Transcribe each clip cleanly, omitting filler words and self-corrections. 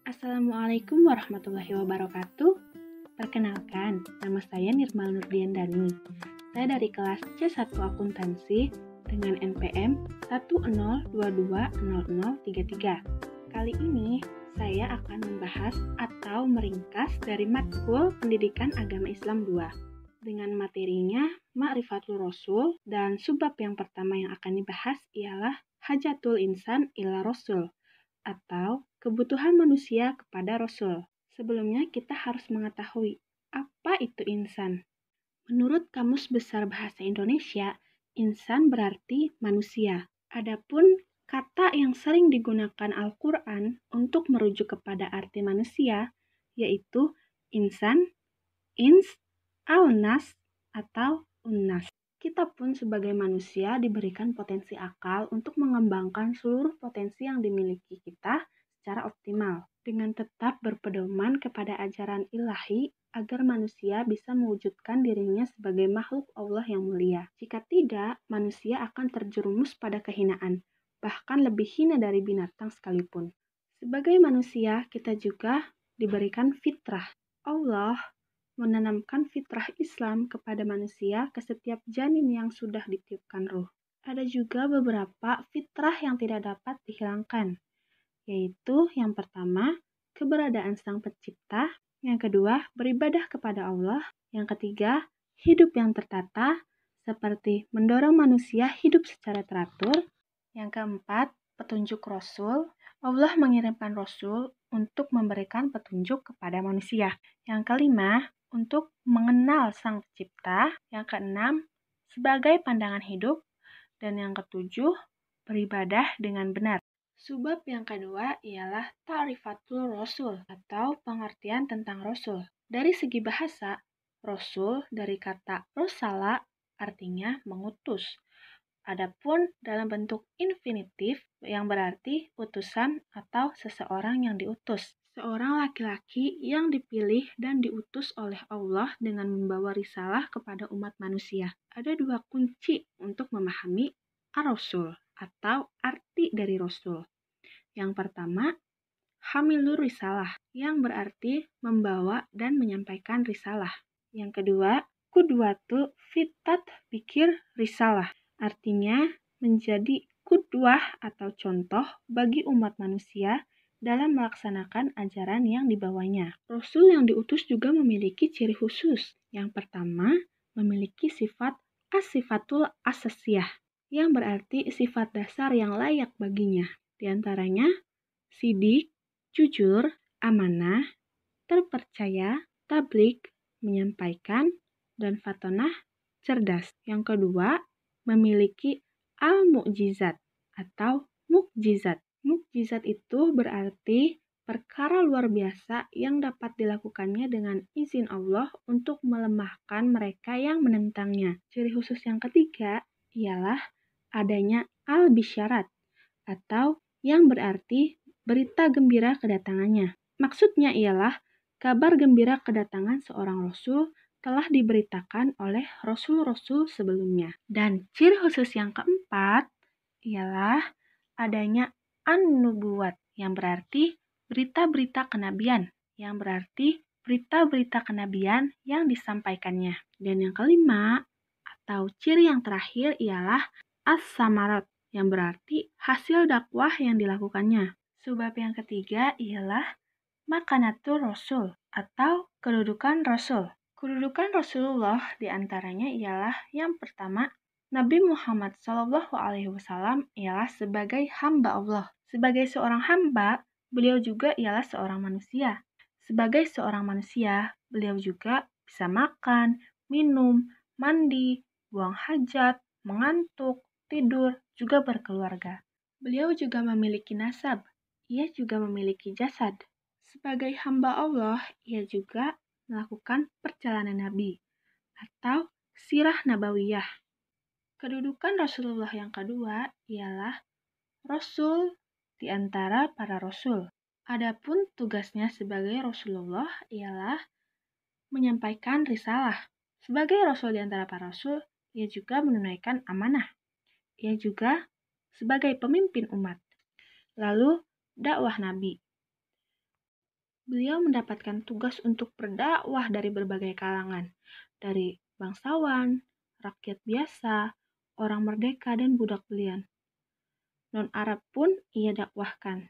Assalamualaikum warahmatullahi wabarakatuh. Perkenalkan, nama saya Nirmal Nurdiandani. Saya dari kelas C1 Akuntansi dengan NPM 102200033. Kali ini saya akan membahas atau meringkas dari matkul Pendidikan Agama Islam 2 dengan materinya Ma'rifatul Rasul, dan subbab yang pertama yang akan dibahas ialah Hajatul Insan ila Rasul atau kebutuhan manusia kepada Rasul. Sebelumnya kita harus mengetahui apa itu insan. Menurut Kamus Besar Bahasa Indonesia, insan berarti manusia. Adapun kata yang sering digunakan Al-Quran untuk merujuk kepada arti manusia, yaitu insan, ins, al-nas, atau unnas. Kita pun sebagai manusia diberikan potensi akal untuk mengembangkan seluruh potensi yang dimiliki kita secara optimal, dengan tetap berpedoman kepada ajaran ilahi agar manusia bisa mewujudkan dirinya sebagai makhluk Allah yang mulia. Jika tidak, manusia akan terjerumus pada kehinaan, bahkan lebih hina dari binatang sekalipun. Sebagai manusia, kita juga diberikan fitrah. Allah menanamkan fitrah Islam kepada manusia ke setiap janin yang sudah ditiupkan ruh. Ada juga beberapa fitrah yang tidak dapat dihilangkan, yaitu yang pertama, keberadaan Sang Pencipta, yang kedua, beribadah kepada Allah, yang ketiga, hidup yang tertata, seperti mendorong manusia hidup secara teratur, yang keempat, petunjuk Rasul. Allah mengirimkan Rasul untuk memberikan petunjuk kepada manusia. Yang kelima, untuk mengenal Sang Pencipta. Yang keenam, sebagai pandangan hidup. Dan yang ketujuh, beribadah dengan benar. Subbab yang kedua ialah ta'rifatul Rasul atau pengertian tentang Rasul. Dari segi bahasa, Rasul dari kata Rosala artinya mengutus. Adapun dalam bentuk infinitif yang berarti utusan atau seseorang yang diutus. Seorang laki-laki yang dipilih dan diutus oleh Allah dengan membawa risalah kepada umat manusia. Ada dua kunci untuk memahami ar-Rasul atau arti dari Rasul. Yang pertama, hamilur risalah yang berarti membawa dan menyampaikan risalah. Yang kedua, qudwatu fitat pikir risalah. Artinya, menjadi qudwah atau contoh bagi umat manusia dalam melaksanakan ajaran yang dibawanya. Rasul yang diutus juga memiliki ciri khusus. Yang pertama, memiliki sifat as-sifatul asasiyah, yang berarti sifat dasar yang layak baginya. Di antaranya, sidik, jujur, amanah, terpercaya, tablik, menyampaikan, dan fatonah, cerdas. Yang kedua, memiliki al-mu'jizat atau mukjizat. Mukjizat itu berarti perkara luar biasa yang dapat dilakukannya dengan izin Allah untuk melemahkan mereka yang menentangnya. Ciri khusus yang ketiga ialah adanya al-bisyarat atau yang berarti berita gembira kedatangannya. Maksudnya ialah kabar gembira kedatangan seorang Rasul telah diberitakan oleh Rasul-Rasul sebelumnya. Dan ciri khusus yang keempat ialah adanya an-nubuwat, yang berarti berita-berita kenabian, yang berarti berita-berita kenabian yang disampaikannya. Dan yang kelima, atau ciri yang terakhir ialah as-samarat, yang berarti hasil dakwah yang dilakukannya. Sebab yang ketiga ialah makanatul Rasul atau kedudukan Rasul. Kedudukan Rasulullah diantaranya ialah yang pertama, Nabi Muhammad SAW ialah sebagai hamba Allah. Sebagai seorang hamba, beliau juga ialah seorang manusia. Sebagai seorang manusia, beliau juga bisa makan, minum, mandi, buang hajat, mengantuk, tidur, juga berkeluarga. Beliau juga memiliki nasab. Ia juga memiliki jasad. Sebagai hamba Allah, ia juga melakukan perjalanan Nabi atau sirah nabawiyah. Kedudukan Rasulullah yang kedua ialah Rasul di antara para Rasul. Adapun tugasnya sebagai Rasulullah ialah menyampaikan risalah. Sebagai Rasul di antara para Rasul, ia juga menunaikan amanah. Ia juga sebagai pemimpin umat. Lalu, dakwah Nabi. Beliau mendapatkan tugas untuk berdakwah dari berbagai kalangan, dari bangsawan, rakyat biasa, orang merdeka, dan budak belian. Non-Arab pun ia dakwahkan.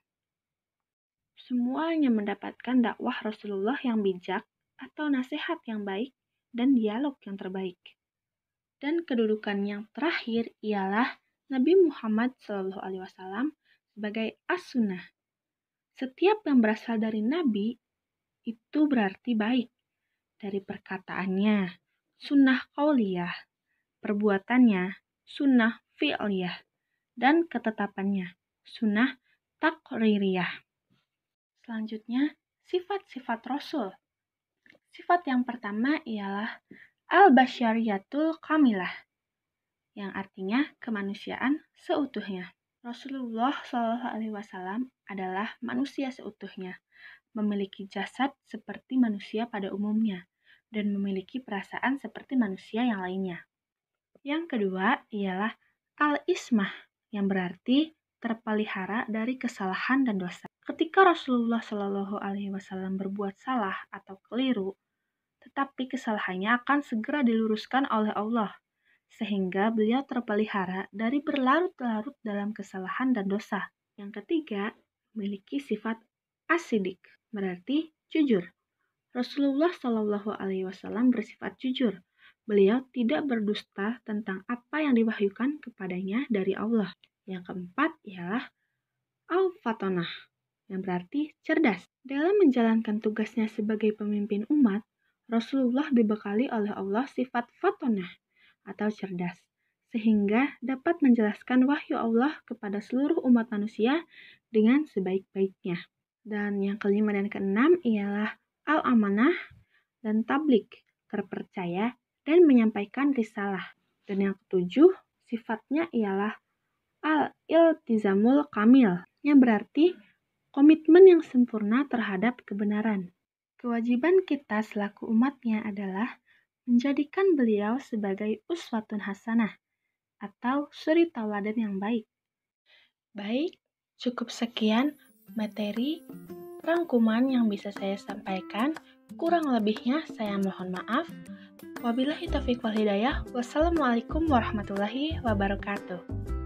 Semuanya mendapatkan dakwah Rasulullah yang bijak atau nasihat yang baik dan dialog yang terbaik. Dan kedudukan yang terakhir ialah Nabi Muhammad SAW sebagai as-sunnah. Setiap yang berasal dari Nabi itu berarti baik. Dari perkataannya, sunnah qauliyah, perbuatannya, sunnah fi'liyah, dan ketetapannya, sunnah taqririyah. Selanjutnya, sifat-sifat Rasul. Sifat yang pertama ialah al-basyariyatul kamilah, yang artinya kemanusiaan seutuhnya. Rasulullah SAW adalah manusia seutuhnya, memiliki jasad seperti manusia pada umumnya, dan memiliki perasaan seperti manusia yang lainnya. Yang kedua ialah al-ismah, yang berarti terpelihara dari kesalahan dan dosa. Ketika Rasulullah SAW berbuat salah atau keliru, tetapi kesalahannya akan segera diluruskan oleh Allah, sehingga beliau terpelihara dari berlarut-larut dalam kesalahan dan dosa. Yang ketiga, memiliki sifat asidik, berarti jujur. Rasulullah SAW bersifat jujur. Beliau tidak berdusta tentang apa yang diwahyukan kepadanya dari Allah. Yang keempat ialah al-fatonah, yang berarti cerdas. Dalam menjalankan tugasnya sebagai pemimpin umat, Rasulullah dibekali oleh Allah sifat fatonah atau cerdas, sehingga dapat menjelaskan wahyu Allah kepada seluruh umat manusia dengan sebaik-baiknya. Dan yang kelima dan keenam ialah al-amanah dan tablik, terpercaya dan menyampaikan risalah. Dan yang ketujuh, sifatnya ialah al-iltizamul kamil, yang berarti komitmen yang sempurna terhadap kebenaran. Kewajiban kita selaku umatnya adalah menjadikan beliau sebagai uswatun hasanah atau suri tauladan yang baik. Baik, cukup sekian materi rangkuman yang bisa saya sampaikan. Kurang lebihnya saya mohon maaf. Wabillahi taufiq wal hidayah. Wassalamualaikum warahmatullahi wabarakatuh.